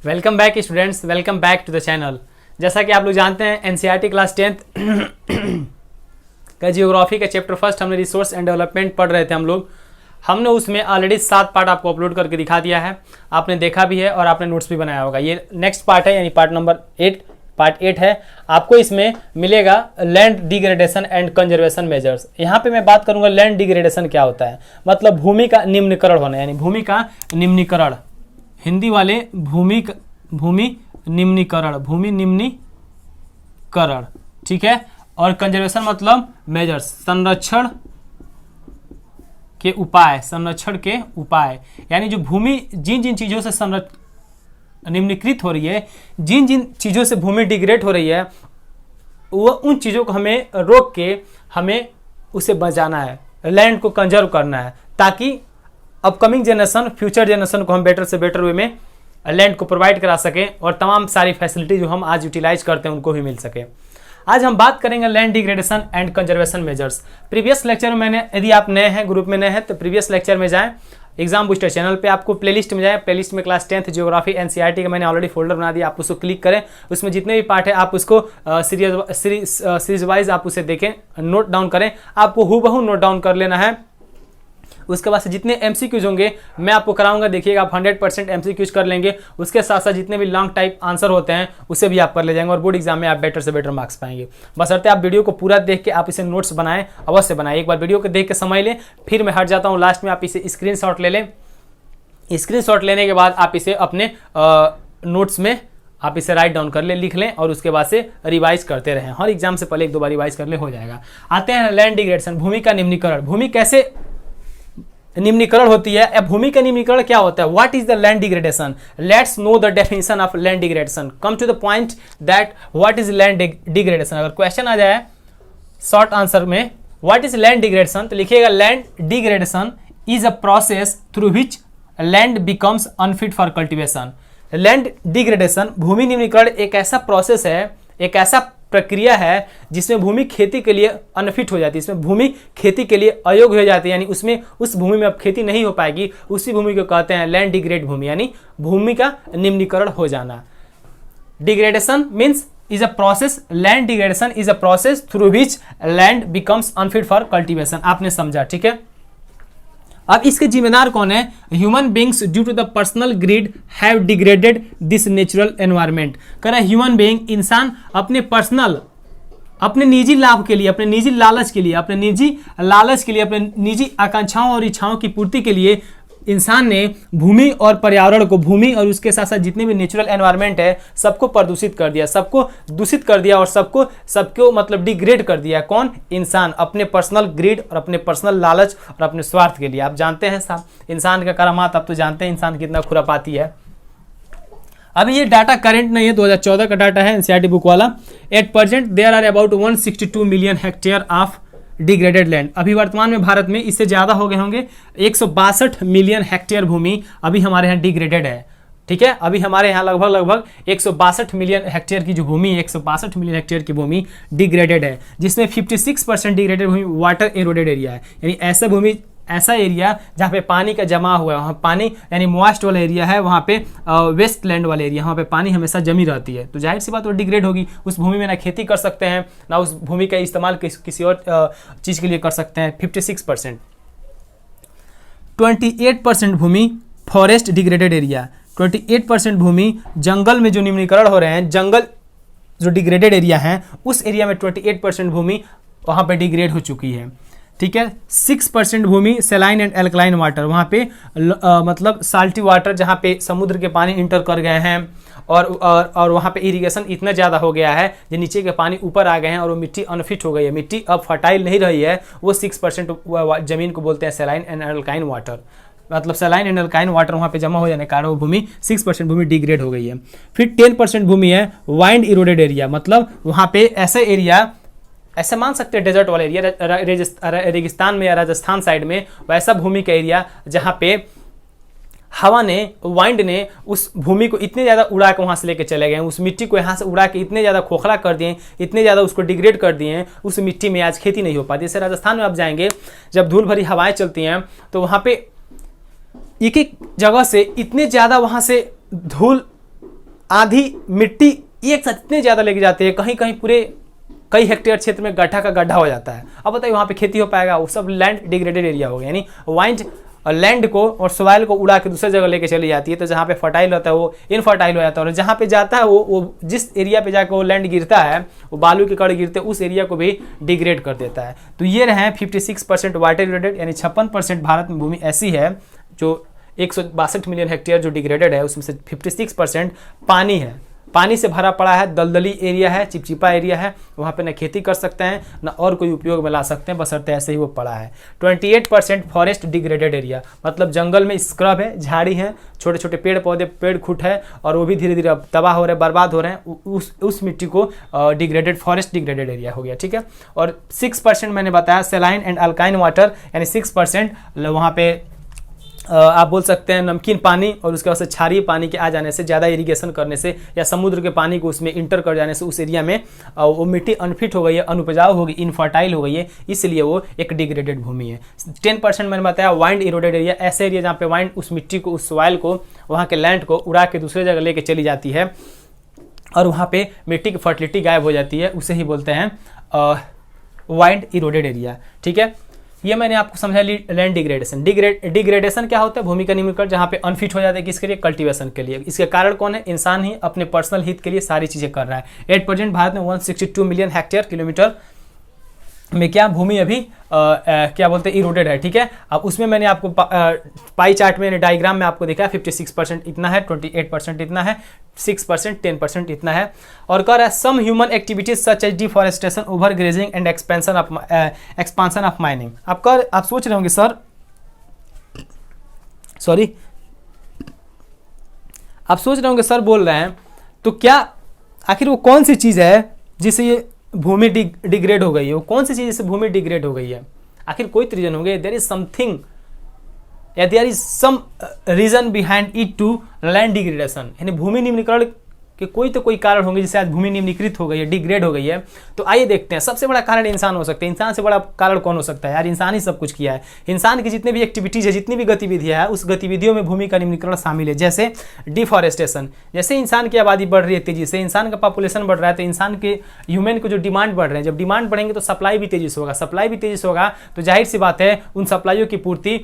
Welcome back students, welcome back to the channel. जैसा कि आप लोग जानते हैं एनसीईआरटी क्लास 10th का जियोग्राफी का चैप्टर फर्स्ट हमने रिसोर्स एंड डेवलपमेंट पढ़ रहे थे हम लोग। हमने उसमें ऑलरेडी 7 पार्ट आपको अपलोड करके दिखा दिया है, आपने देखा भी है और आपने नोट्स भी बनाया होगा। ये नेक्स्ट पार्ट है, यानी पार्ट नंबर 8, पार्ट 8 है। आपको इसमें मिलेगा land degradation and conservation measures. यहाँ पे मैं बात करूंगा लैंड डिग्रेडेशन क्या होता है, मतलब भूमि का निम्नीकरण होना, यानी भूमि का निम्नीकरण, हिंदी वाले भूमि निम्नीकरण, ठीक है। और कंजर्वेशन मतलब मेजर्स, संरक्षण के उपाय, यानी जो भूमि जिन जिन चीज़ों से निम्नीकृत हो रही है, जिन जिन चीज़ों से भूमि डिग्रेड हो रही है, वो उन चीज़ों को हमें रोक के हमें उसे बचाना है, लैंड को कंजर्व करना है, ताकि अपकमिंग जनरेशन, फ्यूचर जनरेशन को हम बेटर से बेटर वे में लैंड को प्रोवाइड करा सकें और तमाम सारी फैसिलिटी जो हम आज यूटिलाइज करते हैं उनको भी मिल सके। आज हम बात करेंगे land degradation and conservation measures. Previous lecture में मैंने, यदि आप नए हैं, ग्रुप में नए हैं, तो प्रीवियस लेक्चर में जाएं, एग्जाम बूस्टर चैनल पे आपको प्लेलिस्ट में जाएं, प्लेलिस्ट में क्लास 10th जियोग्राफी एनसीईआरटी का मैंने ऑलरेडी फोल्डर बना दिया, आप उसको क्लिक करें, उसमें जितने भी पार्ट है आप उसको सीरीज वाइज आप उसे देखें, नोट डाउन करें। आपको हूबहू नोट डाउन कर लेना है। उसके बाद से जितने एमसीक्यूज होंगे मैं आपको कराऊंगा, देखिएगा आप 100% एमसीक्यूज कर लेंगे। उसके साथ साथ जितने भी लॉन्ग टाइप आंसर होते हैं उसे भी आप कर ले जाएंगे और बोर्ड एग्जाम में आप बेटर से बेटर मार्क्स पाएंगे। बशर्ते आप वीडियो को पूरा देख के आप इसे नोट्स बनाएं, अवश्य बनाएं। एक बार वीडियो को देख के समझ लें, फिर मैं हट जाता हूँ, लास्ट में आप इसे स्क्रीनशॉट ले लें। स्क्रीनशॉट लेने के बाद आप इसे अपने नोट्स में आप इसे राइट डाउन कर ले, लिख लें और उसके बाद से रिवाइज करते रहें। हर एग्जाम से पहले 1-2 बार रिवाइज कर ले, हो जाएगा। आते हैं लैंड डिग्रेडेशन, भूमि का निम्नीकरण। भूमि कैसे निम्नीकरण होती है या भूमि का निम्नीकरण क्या होता है? What is the land degradation? Let's know the definition of land degradation. Come to the point that what is land degradation. अगर क्वेश्चन आ जाए शॉर्ट आंसर में व्हाट इज लैंड डिग्रेडेशन, तो लिखिएगा land degradation is a process through which land becomes unfit for cultivation. Land degradation, भूमि निम्नीकरण एक ऐसा प्रोसेस है, एक ऐसा प्रक्रिया है जिसमें भूमि खेती के लिए अनफिट हो जाती है, इसमें भूमि खेती के लिए अयोग्य हो जाती है, यानी उसमें उस भूमि में अब खेती नहीं हो पाएगी। उसी भूमि को कहते हैं लैंड डिग्रेड भूमि, यानी भूमि का निम्नीकरण हो जाना। Degradation means is a process, land degradation is a process through which land becomes unfit for cultivation. आपने समझा, ठीक है। अब इसके जिम्मेदार कौन है? Human beings due to the personal greed have degraded this natural environment. कह रहा है ह्यूमन बींग, इंसान अपने पर्सनल, अपने निजी लाभ के लिए, अपने निजी लालच के लिए, अपने निजी आकांक्षाओं और इच्छाओं की पूर्ति के लिए इंसान ने भूमि और पर्यावरण को, भूमि और उसके साथ साथ जितने भी नेचुरल एनवायरनमेंट है सबको प्रदूषित कर दिया, सबको दूषित कर दिया और सबको मतलब डिग्रेड कर दिया। कौन? इंसान, अपने पर्सनल ग्रीड और अपने पर्सनल लालच और अपने स्वार्थ के लिए। आप जानते हैं साहब इंसान का करामात, आप तो जानते हैं इंसान कितना खुरापाती है। अभी ये डाटा करेंट नहीं है, 2014 का डाटा है, एनसीईआरटी बुक वाला। At present there are about 162 million hectare of degraded land. अभी वर्तमान में भारत में इससे ज़्यादा हो गए होंगे, 162 मिलियन हेक्टेयर भूमि अभी हमारे यहाँ डिग्रेडेड है, ठीक है। अभी हमारे यहाँ लगभग 162 मिलियन हेक्टेयर की जो भूमि है, 162 मिलियन हेक्टेयर की भूमि डिग्रेडेड है, जिसमें 56% डिग्रेडेड भूमि वाटर एरोडेड एरिया है, यानी ऐसा भूमि, ऐसा एरिया जहाँ पे पानी का जमा हुआ है, वहाँ पानी यानी मॉइस्ट वाला एरिया है, वहाँ पे वेस्ट लैंड वाला एरिया, वहाँ पे पानी हमेशा जमी रहती है, तो जाहिर सी बात वो डिग्रेड होगी। उस भूमि में ना खेती कर सकते हैं, ना उस भूमि का इस्तेमाल किसी और चीज़ के लिए कर सकते हैं। 56%। 28% भूमि फॉरेस्ट डिग्रेडेड एरिया, 28% भूमि जंगल में जो निम्नीकरण हो रहे हैं, जंगल जो डिग्रेडेड एरिया है उस एरिया में 28% भूमि वहाँ पे डिग्रेड हो चुकी है, ठीक है। 6% भूमि सैलाइन एंड एल्कलाइन वाटर, वहाँ पे मतलब साल्टी वाटर, जहाँ पे समुद्र के पानी इंटर कर गए हैं और वहाँ पे इरिगेशन इतना ज़्यादा हो गया है जो नीचे के पानी ऊपर आ गए हैं और वो मिट्टी अनफिट हो गई है, मिट्टी अब फर्टाइल नहीं रही है, वो 6% ज़मीन को बोलते हैं सैलाइन एंड एल्काइन वाटर। मतलब सैलाइन एंड एल्काइन वाटर वहाँ पे जमा हो जाने के कारण वो भूमि 6% भूमि डिग्रेड हो गई है। फिर 10% भूमि है वाइंड इरोडेड एरिया, मतलब वहाँ पे ऐसा एरिया, ऐसे मान सकते हैं डेजर्ट वाला एरिया, रेगिस्तान में या राजस्थान साइड में वैसा भूमि का एरिया जहाँ पे हवा ने, वाइंड ने उस भूमि को इतने ज़्यादा उड़ा के वहाँ से लेके चले गए, उस मिट्टी को यहाँ से उड़ा के इतने ज़्यादा खोखला कर दिए, इतने ज़्यादा उसको डिग्रेड कर दिए, उस मिट्टी में आज खेती नहीं हो पाती। जैसे राजस्थान में आप जाएंगे, जब धूल भरी हवाएं चलती हैं तो वहाँ पे एक एक जगह से इतने ज़्यादा वहाँ से धूल आधी मिट्टी एक साथ इतने ज़्यादा लेके जाते हैं, कहीं कहीं पूरे कई हेक्टेयर क्षेत्र में गड्ढा का गड्ढा हो जाता है। अब बताइए वहाँ पे खेती हो पाएगा? वो सब लैंड डिग्रेडेड एरिया हो गया, यानी वाइंड लैंड को और सॉइल को उड़ा के दूसरे जगह लेके चली जाती है। तो जहाँ पे फर्टाइल होता है वो इनफर्टाइल हो जाता है, और जहाँ पे जाता है वो जिस एरिया पे जाकर वो लैंड गिरता है, वो बालू के कण गिरते हैं, उस एरिया को भी डिग्रेड कर देता है। तो ये रहे 56% वाटर डिग्रेडेड, यानी 56% भारत में भूमि ऐसी है जो 162 मिलियन हेक्टेयर जो डिग्रेडेड है, उसमें से 56% पानी है, पानी से भरा पड़ा है, दलदली एरिया है, चिपचिपा एरिया है, वहाँ पे न खेती कर सकते हैं न और कोई उपयोग में ला सकते हैं, बशर्ते ऐसे ही वो पड़ा है। 28% फॉरेस्ट डिग्रेडेड एरिया, मतलब जंगल में स्क्रब है, झाड़ी है, छोटे छोटे पेड़ पौधे, पेड़ खूट है, और वो भी धीरे धीरे अब तबाह हो रहे हैं, बर्बाद हो रहे हैं, उस मिट्टी को डिग्रेडेड फॉरेस्ट डिग्रेडेड एरिया हो गया, ठीक है। और 6% मैंने बताया सेलाइन एंड अल्काइन वाटर, यानी 6% वहाँ पे आप बोल सकते हैं नमकीन पानी, और उसके बाद से क्षारीय पानी के आ जाने से, ज़्यादा इरिगेशन करने से, या समुद्र के पानी को उसमें इंटर कर जाने से उस एरिया में वो मिट्टी अनफिट हो गई है, अनुपजाऊ हो गई, इनफर्टाइल हो गई है, इसलिए वो एक डिग्रेडेड भूमि है। 10% मैंने बताया वाइंड इरोडेड एरिया, ऐसे एरिया जहाँ पे वाइंड उस मिट्टी को, उस सॉइल को, वहाँ के लैंड को उड़ा के दूसरे जगह लेके चली जाती है और वहाँ पे मिट्टी की फर्टिलिटी गायब हो जाती है, उसे ही बोलते हैं वाइंड इरोडेड एरिया, ठीक है। ये मैंने आपको समझा लैंड डिग्रेडेशन। डिग्रेडेशन क्या होता है? भूमि का निम्नीकरण, जहाँ पे अनफिट हो जाता है, किसके लिए? कल्टीवेशन के लिए। इसके कारण कौन है? इंसान ही अपने पर्सनल हित के लिए सारी चीजें कर रहा है। 8% भारत में 162 मिलियन हेक्टेयर किलोमीटर में क्या भूमि अभी क्या बोलते हैं इरोडेड है, ठीक है। अब उसमें मैंने आपको पाई चार्ट में डायग्राम में आपको दिखा है 56% इतना है, 28% इतना है, 6% 10% इतना है। और कह रहा है some human activities such as deforestation, over grazing and expansion of mining. आप सोच रहे होंगे सर, सॉरी, आप सोच रहे होंगे सर बोल रहे हैं तो क्या आखिर वो कौन सी चीज़ है जिससे ये भूमि डिग्रेड हो गई है? वो कौन सी चीज़ जिससे भूमि डिग्रेड हो गई है? आखिर कोई तो रीजन होंगे, देयर इज समथिंग या there is some reason behind it to land degradation, यानी भूमि निम्नीकरण के कोई तो कोई कारण होंगे जिससे आज भूमि निम्नीकृत हो गई है, डिग्रेड हो गई है। तो आइए देखते हैं। सबसे बड़ा कारण इंसान हो सकता है। इंसान से बड़ा कारण कौन हो सकता है? यार इंसान ही सब कुछ किया है। इंसान की जितने भी एक्टिविटीज है, जितनी भी गतिविधियां है, उस गतिविधियों में भूमि का निम्नीकरण शामिल है। जैसे डिफॉरेस्टेशन, जैसे इंसान की आबादी बढ़ रही है तेजी से, इंसान का पॉपुलेशन बढ़ रहा है, तो इंसान के ह्यूमन को जो डिमांड बढ़ रहे हैं, जब डिमांड बढ़ेंगे तो सप्लाई भी तेजी से होगा, सप्लाई भी तेजी से होगा तो जाहिर सी बात है उन सप्लाइयों की पूर्ति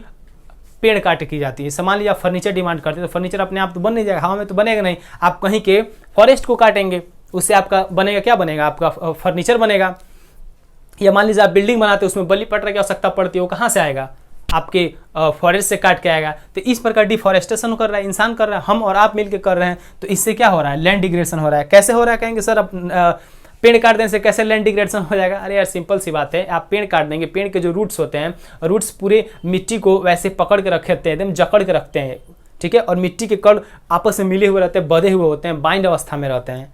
पेड़ काट की जाती है। मान लीजिए आप फर्नीचर डिमांड करते हैं तो फर्नीचर अपने आप तो बन नहीं जाएगा, हवा में तो बनेगा नहीं, आप कहीं के फॉरेस्ट को काटेंगे, उससे आपका बनेगा, क्या बनेगा? आपका फर्नीचर बनेगा। या मान लीजिए आप बिल्डिंग बनाते हैं, उसमें बली पटरा की आवश्यकता पड़ती है, वो कहाँ से आएगा? आपके फॉरेस्ट से काट के आएगा। तो इस प्रकार डिफॉरेस्टेशन कर रहा है, इंसान कर रहा है, हम और आप मिलकर कर रहे हैं। तो इससे क्या हो रहा है? लैंड डिग्रेडेशन हो रहा है। कैसे हो रहा है कहेंगे सर? अब पेड़ काट देने से कैसे लैंड डिग्रेडेशन हो जाएगा? अरे यार सिंपल सी बात है, आप पेड़ काट देंगे, पेड़ के जो रूट्स होते हैं, रूट्स पूरे मिट्टी को वैसे पकड़ के रखते हैं, एकदम जकड़ के रखते हैं, ठीक है। और मिट्टी के कण आपस में मिले हुए रहते हैं, बधे हुए होते हैं, बाइंड अवस्था में रहते हैं।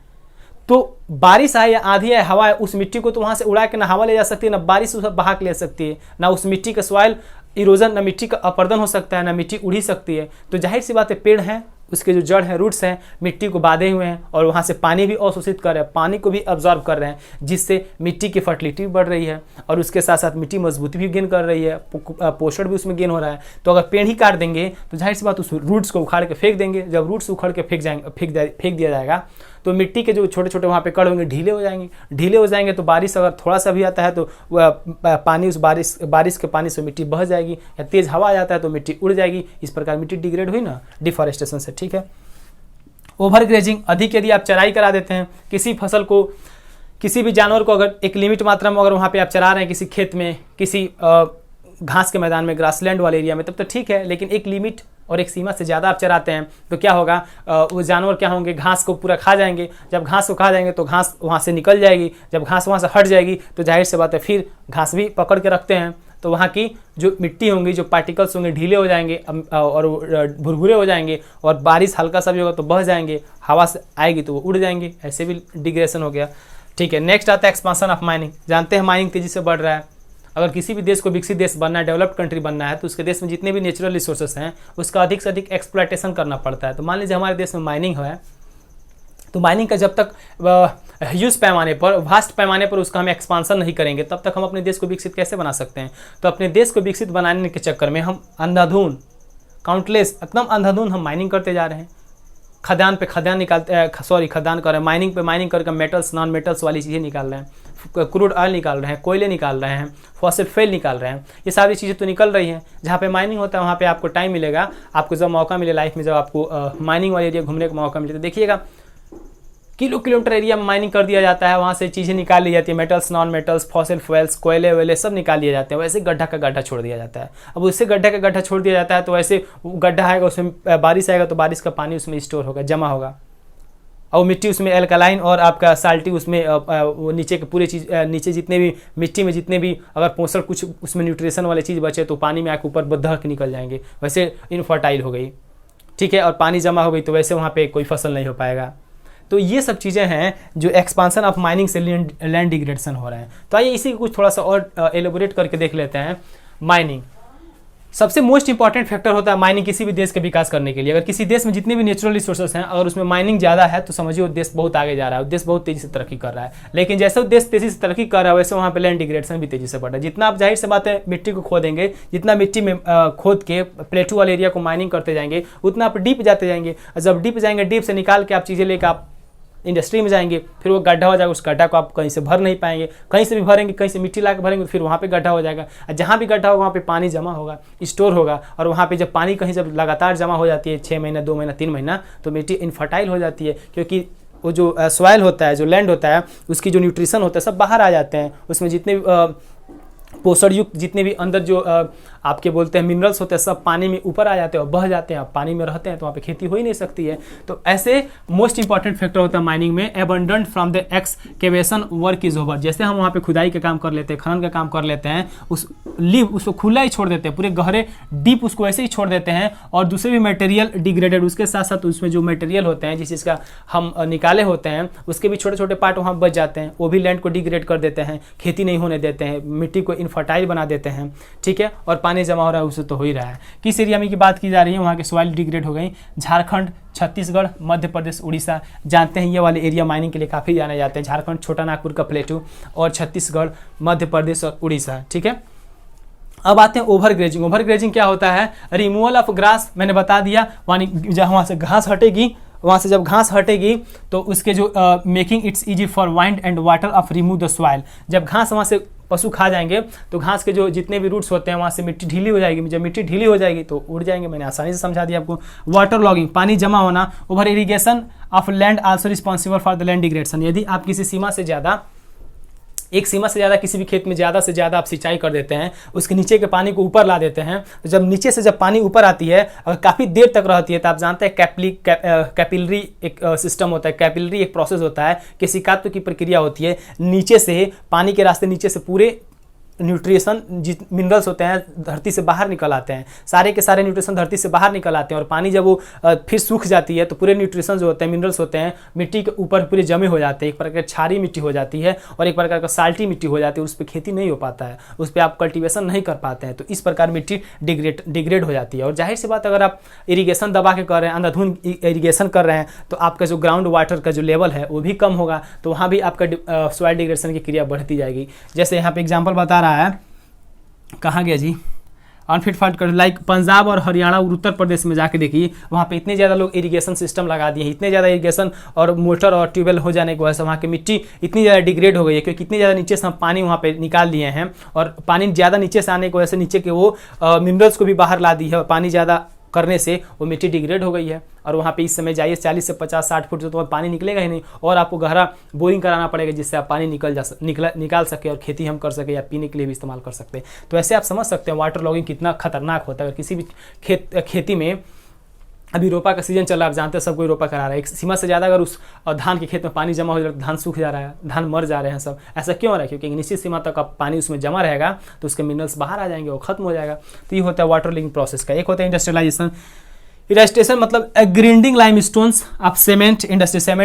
तो बारिश आए या आंधी आए, हवा आए, उस मिट्टी को तो वहाँ से उड़ा के ना हवा ले जा सकती है, ना बारिश उसे बहा के ले सकती है, ना उस मिट्टी का सॉइल इरोजन, ना मिट्टी का अपर्दन हो सकता है, ना मिट्टी उड़ी सकती है। तो जाहिर सी बात है पेड़ हैं, उसके जो जड़ है, रूट्स हैं, मिट्टी को बांधे हुए हैं और वहाँ से पानी भी अवशोषित कर रहे हैं, पानी को भी अब्जॉर्ब कर रहे हैं, जिससे मिट्टी की फर्टिलिटी बढ़ रही है और उसके साथ साथ मिट्टी मजबूती भी गेन कर रही है, पोषण भी उसमें गेन हो रहा है। तो अगर पेड़ ही काट देंगे तो जाहिर सी बात उस रूट्स को उखाड़ के फेंक देंगे। जब रूट्स उखाड़ के फेंक दिया जाएगा तो मिट्टी के जो छोटे छोटे वहाँ पे कण होंगे ढीले हो जाएंगे। ढीले हो जाएंगे तो बारिश अगर थोड़ा सा भी आता है तो पानी उस बारिश के पानी से मिट्टी बह जाएगी, या तेज हवा आ जाता है तो मिट्टी उड़ जाएगी। इस प्रकार मिट्टी डिग्रेड हुई ना डिफॉरेस्टेशन से, ठीक है। ओवर ग्रेजिंग, अधिक यदि आप चराई करा देते हैं किसी फसल को, किसी भी जानवर को अगर एक लिमिट मात्रा में अगर वहाँ पे आप चरा रहे हैं किसी खेत में, किसी घास के मैदान में, ग्रासलैंड वाले एरिया में, तब तो ठीक है। लेकिन एक लिमिट और एक सीमा से ज़्यादा आप चराते हैं तो क्या होगा? वो जानवर क्या होंगे? घास को पूरा खा जाएंगे। जब घास को खा जाएंगे तो घास वहाँ से निकल जाएगी। जब घास वहाँ से हट जाएगी तो जाहिर सी बात है फिर घास भी पकड़ के रखते हैं, तो वहाँ की जो मिट्टी होंगी, जो पार्टिकल्स होंगे, ढीले हो जाएंगे और भुरभुरे हो जाएंगे, और बारिश हल्का सा भी होगा तो बह जाएंगे, हवा से आएगी तो वो उड़ जाएंगे। ऐसे भी डिग्रेडेशन हो गया, ठीक है। नेक्स्ट आता है एक्सपांशन ऑफ माइनिंग। जानते हैं माइनिंग तेजी से बढ़ रहा है। अगर किसी भी देश को विकसित देश बनना है, डेवलप्ड कंट्री बनना है, तो उसके देश में जितने भी नेचुरल रिसोर्सेस हैं उसका अधिक से अधिक एक्सप्लॉयटेशन करना पड़ता है। तो मान लीजिए हमारे देश में माइनिंग है, तो माइनिंग का जब तक ह्यूज पैमाने पर, वास्ट पैमाने पर उसका हम एक्सपांसन नहीं करेंगे, तब तक हम अपने देश को विकसित कैसे बना सकते हैं? तो अपने देश को विकसित बनाने के चक्कर में हम अंधाधुन, काउंटलेस, एकदम अंधाधुन हम माइनिंग करते जा रहे हैं। खदान पे खदान निकालते हैं, खदान कर रहे हैं, माइनिंग पे माइनिंग करके मेटल्स नॉन मेटल्स वाली चीज़ें निकाल रहे हैं, क्रूड ऑयल निकाल रहे हैं, कोयले निकाल रहे हैं, फॉसिल फ्यूल निकाल रहे हैं, ये सारी चीज़ें तो निकल रही हैं। जहाँ पे माइनिंग होता है वहाँ पे आपको टाइम मिलेगा, आपको जब मौका मिले लाइफ में, जब आपको माइनिंग वाले एरिया घूमने का मौका मिले तो देखिएगा किलोमीटर एरिया में माइनिंग कर दिया जाता है, वहाँ से चीज़ें निकाल ली जाती है, metals non metals fossil fuels कोयले वेले सब निकाल लिए जाते हैं। वैसे गड्ढा का गड्ढा छोड़ दिया जाता है। अब उससे गड्ढा का गड्ढा छोड़ दिया जाता है तो वैसे गड्ढा आएगा, उसमें बारिश आएगा तो बारिश का पानी उसमें स्टोर होगा, जमा होगा, और मिट्टी उसमें एल्कलाइन और आपका साल्टी उसमें वो नीचे के पूरे चीज़ नीचे जितने भी मिट्टी में जितने भी अगर पोषण कुछ उसमें न्यूट्रिशन वाले चीज़ बचे तो पानी में आके ऊपर बदह के निकल जाएंगे, वैसे इनफर्टाइल हो गई, ठीक है, और पानी जमा हो गई तो वैसे वहाँ पे कोई फसल नहीं हो पाएगा। तो ये सब चीज़ें हैं जो एक्सपांसन ऑफ माइनिंग से लैंड डिग्रेडेशन हो रहे हैं। तो आइए इसी को कुछ थोड़ा सा और एलोबोरेट करके देख लेते हैं। माइनिंग सबसे मोस्ट इंपॉर्टेंट फैक्टर होता है माइनिंग किसी भी देश के विकास करने के लिए। अगर किसी देश में जितने भी नेचुरल रिसोर्सेस हैं अगर उसमें माइनिंग ज़्यादा है तो समझिए वो देश बहुत आगे जा रहा है, वो देश बहुत तेज़ी से तरक्की कर रहा है। लेकिन जैसे वो देश तेज़ी से तरक्की कर रहा है वैसे वहाँ पे लैंड डिग्रेडेशन भी तेज़ी से बढ़ रहा है। जितना आप जाहिर से बात है मिट्टी को खोदेंगे, जितना मिट्टी में खोद के प्लेटू वाले एरिया को माइनिंग करते जाएंगे उतना आप डीप जाते जाएंगे, और जब डीप जाएंगे डीप से निकाल के आप चीज़ें लेकर आप इंडस्ट्री में जाएंगे, फिर वो गड्ढा हो जाएगा, उस गड्ढा को आप कहीं से भर नहीं पाएंगे, कहीं से भी भरेंगे, कहीं से मिट्टी ला के भरेंगे तो फिर वहाँ पे गड्ढा हो जाएगा, और जहाँ भी गड्ढा होगा वहाँ पे पानी जमा होगा, स्टोर होगा, और वहाँ पे जब पानी कहीं जब लगातार जमा हो जाती है 6 महीना 2 महीना 3 महीना तो मिट्टी इनफर्टाइल हो जाती है, क्योंकि वो जो सॉइल होता है, जो लैंड होता है, उसकी जो न्यूट्रिशन होता है सब बाहर आ जाते हैं। उसमें जितने पोषण युक्त जितने भी अंदर जो आपके बोलते हैं मिनरल्स होते हैं सब पानी में ऊपर आ जाते हैं और बह जाते हैं, आप पानी में रहते हैं तो वहाँ पे खेती हो ही नहीं सकती है। तो ऐसे मोस्ट इंपॉर्टेंट फैक्टर होता है माइनिंग में abundant from the excavation work is over. जैसे हम वहाँ पे खुदाई का काम कर लेते हैं, खनन का काम कर लेते हैं, उसको खुला ही छोड़ देते हैं, पूरे गहरे डीप उसको ऐसे ही छोड़ देते हैं, और दूसरे भी मटेरियल डिग्रेडेड उसके साथ साथ उसमें जो मटेरियल होते हैं जिस चीज़ का हम निकाले होते हैं उसके भी छोटे छोटे पार्ट वहाँ बच जाते हैं, वो भी लैंड को डिग्रेड कर देते हैं, खेती नहीं होने देते हैं, मिट्टी को इनफर्टाइल बना देते हैं, ठीक है, और पानी जमा हो रहा है उससे तो हो ही रहा है। किस एरिया में की बात की जा रही है, वहाँ के सॉइल डिग्रेड हो गई। झारखंड, छत्तीसगढ़, मध्य प्रदेश, उड़ीसा, जानते हैं ये वाले एरिया माइनिंग के लिए काफ़ी जाने जाते हैं। झारखंड, छोटा नागपुर का प्लेटू, और छत्तीसगढ़, मध्य प्रदेश और उड़ीसा, ठीक है। अब आते हैं ओवर ग्रेजिंग। ओवर ग्रेजिंग क्या होता है? रिमूवल ऑफ ग्रास, मैंने बता दिया, वहाँ से घास हटेगी, वहाँ से जब घास हटेगी तो उसके जो making it's easy for wind and water of remove the soil. जब घास वहाँ से पशु खा जाएंगे तो घास के जो जितने भी रूट्स होते हैं वहाँ से मिट्टी ढीली हो जाएगी। जब मिट्टी ढीली हो जाएगी तो उड़ जाएंगे, मैंने आसानी से समझा दिया आपको। वाटर लॉगिंग, पानी जमा होना। Over irrigation of land also responsible for the land degradation. यदि आप किसी सीमा से ज़्यादा, एक सीमा से ज़्यादा किसी भी खेत में ज़्यादा से ज़्यादा आप सिंचाई कर देते हैं, उसके नीचे के पानी को ऊपर ला देते हैं, तो जब नीचे से जब पानी ऊपर आती है अगर काफ़ी देर तक रहती है तो आप जानते हैं कैपिलरी एक सिस्टम होता है, कैपिलरी एक प्रोसेस होता है, केशिकात्व की प्रक्रिया होती है। नीचे से पानी के रास्ते नीचे से पूरे न्यूट्रिशन मिनरल्स होते हैं धरती से बाहर निकल आते हैं, सारे के सारे न्यूट्रिशन धरती से बाहर निकल आते हैं, और पानी जब वो फिर सूख जाती है तो पूरे न्यूट्रिशन जो होते हैं मिनरल्स होते हैं मिट्टी के ऊपर पूरे जमे हो जाते हैं। एक प्रकार की क्षारीय मिट्टी हो जाती है और एक प्रकार का साल्टी मिट्टी हो जाती है, उस पर खेती नहीं हो पाता है, उस पर आप कल्टिवेशन नहीं कर पाते हैं, तो इस प्रकार मिट्टी डिग्रेड हो जाती है। और जाहिर सी बात अगर आप इरीगेशन दबा के कर रहे हैं, अंधाधुंध इरीगेशन कर रहे हैं, तो आपका जो ग्राउंड वाटर का जो लेवल है वो भी कम होगा, तो वहाँ भी आपका सॉइल डिग्रेडेशन की क्रिया बढ़ती जाएगी। जैसे यहाँ पे एग्जाम्पल बता रहा है, कहाँ गया जी, अनफिट फॉल्ट कर, लाइक पंजाब और हरियाणा और उत्तर प्रदेश में जाके देखिए, वहाँ पे इतने ज़्यादा लोग इरिगेशन सिस्टम लगा दिए हैं, इतने ज़्यादा इरिगेशन और मोटर और ट्यूबवेल हो जाने की वजह से वहाँ की मिट्टी इतनी ज़्यादा डिग्रेड हो गई है, क्योंकि इतनी ज़्यादा नीचे से हम पानी वहाँ पे निकाल दिए हैं, और पानी ज़्यादा नीचे से आने की वजह से नीचे के वो मिनरल्स को भी बाहर ला दी है, और पानी ज़्यादा करने से वो मिट्टी डिग्रेड हो गई है। और वहाँ पे इस समय जाइए 40 से 50-60 फुट जो तो पानी निकलेगा ही नहीं, और आपको गहरा बोरिंग कराना पड़ेगा जिससे आप पानी निकाल सके और खेती हम कर सके या पीने के लिए भी इस्तेमाल कर सकते हैं। तो ऐसे आप समझ सकते हैं वाटर लॉगिंग कितना खतरनाक होता है। अगर किसी भी खेती में अभी रोपा का सीजन चल रहा है, आप जानते हैं सब कोई रोपा करा रहा है, एक सीमा से ज़्यादा अगर उस धान के खेत में पानी जमा हो जाए तो धान सूख जा रहा है, धान मर जा रहे हैं सब। ऐसा क्यों हो रहा है? क्योंकि एक निश्चित सीमा तक अब पानी उसमें जमा रहेगा तो उसके मिनरल्स बाहर आ जाएंगे, वो खत्म हो जाएगा। तो ये होता है वाटर लॉगिंग प्रोसेस का। एक होता है इंडस्ट्रियलाइजेशन। इंडस्ट्रियलाइजेशन मतलब ग्राइंडिंग लाइम स्टोन्स, आप सीमेंट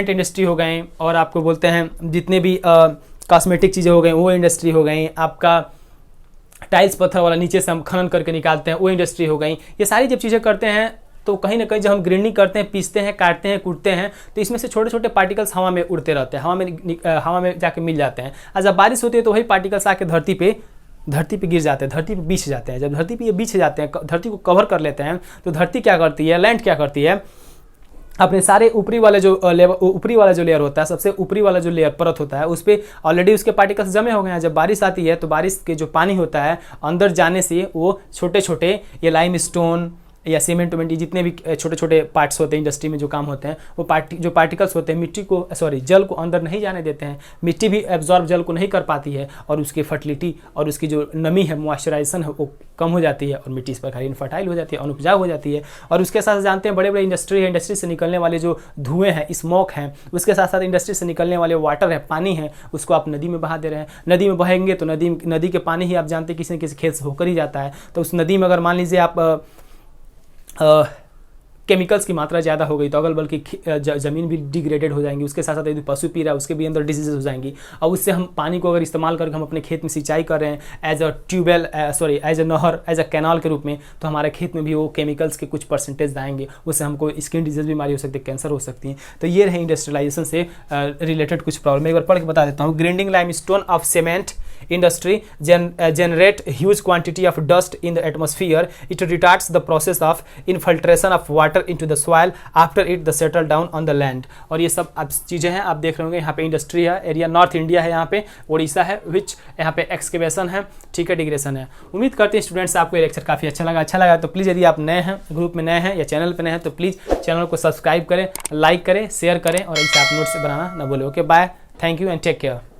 इंडस्ट्री हो गए, और आपको बोलते हैं जितने भी कॉस्मेटिक चीज़ें हो गई वो इंडस्ट्री हो गई, आपका टाइल्स पत्थर वाला नीचे से हम खनन करके निकालते हैं वो इंडस्ट्री हो गई। ये सारी जब चीज़ें करते हैं तो कहीं ना कहीं जब हम ग्राइंडिंग करते हैं, पीसते हैं, काटते हैं, कूटते हैं, तो इसमें से छोटे छोटे पार्टिकल्स हवा में उड़ते रहते हैं, हवा में जाके मिल जाते हैं। और जब बारिश होती है तो वही पार्टिकल्स आके धरती पे गिर जाते हैं, धरती पे बिछ जाते हैं। जब धरती पे ये बिछ जाते हैं, धरती को कवर कर लेते हैं, तो धरती क्या करती है, लैंड क्या करती है, अपने सारे ऊपरी वाले जो लेयर होता है, सबसे ऊपरी वाला जो लेयर परत होता है, उस पर ऑलरेडी उसके पार्टिकल्स जमे हो गए हैं। जब बारिश आती है तो बारिश के जो पानी होता है अंदर जाने से वो छोटे छोटे ये लाइमस्टोन या सीमेंट वेमेंट जितने भी छोटे छोटे पार्ट्स होते हैं इंडस्ट्री में जो काम होते हैं, वो जो पार्टिकल्स होते हैं मिट्टी को जल को अंदर नहीं जाने देते हैं। मिट्टी भी एब्जॉर्ब जल को नहीं कर पाती है और उसकी फर्टिलिटी और उसकी जो नमी है, मॉइस्चराइजेशन है, वो कम हो जाती है और मिट्टी इस प्रकार इनफर्टाइल हो जाती है, अनुपजाऊ हो जाती है। और उसके साथ जानते हैं बड़े बड़े इंडस्ट्री है, इंडस्ट्री से निकलने वाले जो धुएँ हैं, स्मोक हैं, उसके साथ साथ इंडस्ट्री से निकलने वाले वाटर है, पानी है, उसको आप नदी में बहा दे रहे हैं। नदी में बहेंगे तो नदी के पानी ही आप जानते हैं किसी न किसी खेत से होकर ही जाता है। तो उस नदी में अगर मान लीजिए आप केमिकल्स की मात्रा ज़्यादा हो गई तो अगल बगल की ज़मीन भी डिग्रेडेड हो जाएंगी। उसके साथ साथ यदि पशु पी रहा है उसके भी अंदर डिजीजेज हो जाएंगी। और उससे हम पानी को अगर इस्तेमाल करके हम अपने खेत में सिंचाई कर रहे हैं एज अ नहर, एज अ कैनाल के रूप में, तो हमारे खेत में भी वो केमिकल्स के कुछ परसेंटेज आएंगे, उससे हमको स्किन डिजीज बीमारी हो सकती है, कैंसर हो सकती है। तो ये रहे इंडस्ट्रियलाइजेशन से रिलेटेड कुछ प्रॉब्लम। एक बार पढ़ के बता देता हूँ। Grinding limestone of cement industry generate huge quantity of dust in the atmosphere. It retards the process of infiltration of water into the soil after it the settle down on the land. और ये सब अब चीज़ें हैं, आप देख रहे होंगे। यहाँ पे इंडस्ट्री है, एरिया नॉर्थ इंडिया है, यहाँ पे उड़ीसा है, विच यहाँ पे एक्सकेवेशन है, ठीक है, डिग्रेशन है। उम्मीद करते हैं स्टूडेंट्स आपको ये लेक्चर काफ़ी अच्छा लगा तो प्लीज़ यदि आप नए हैं, ग्रुप में नए हैं या चैनल पर नए हैं, तो प्लीज़ चैनल को सब्सक्राइब करें, लाइक करें, शेयर करें और ऐसे आप नोट्स बनाना ना भूलें। Okay, bye, thank you and take care.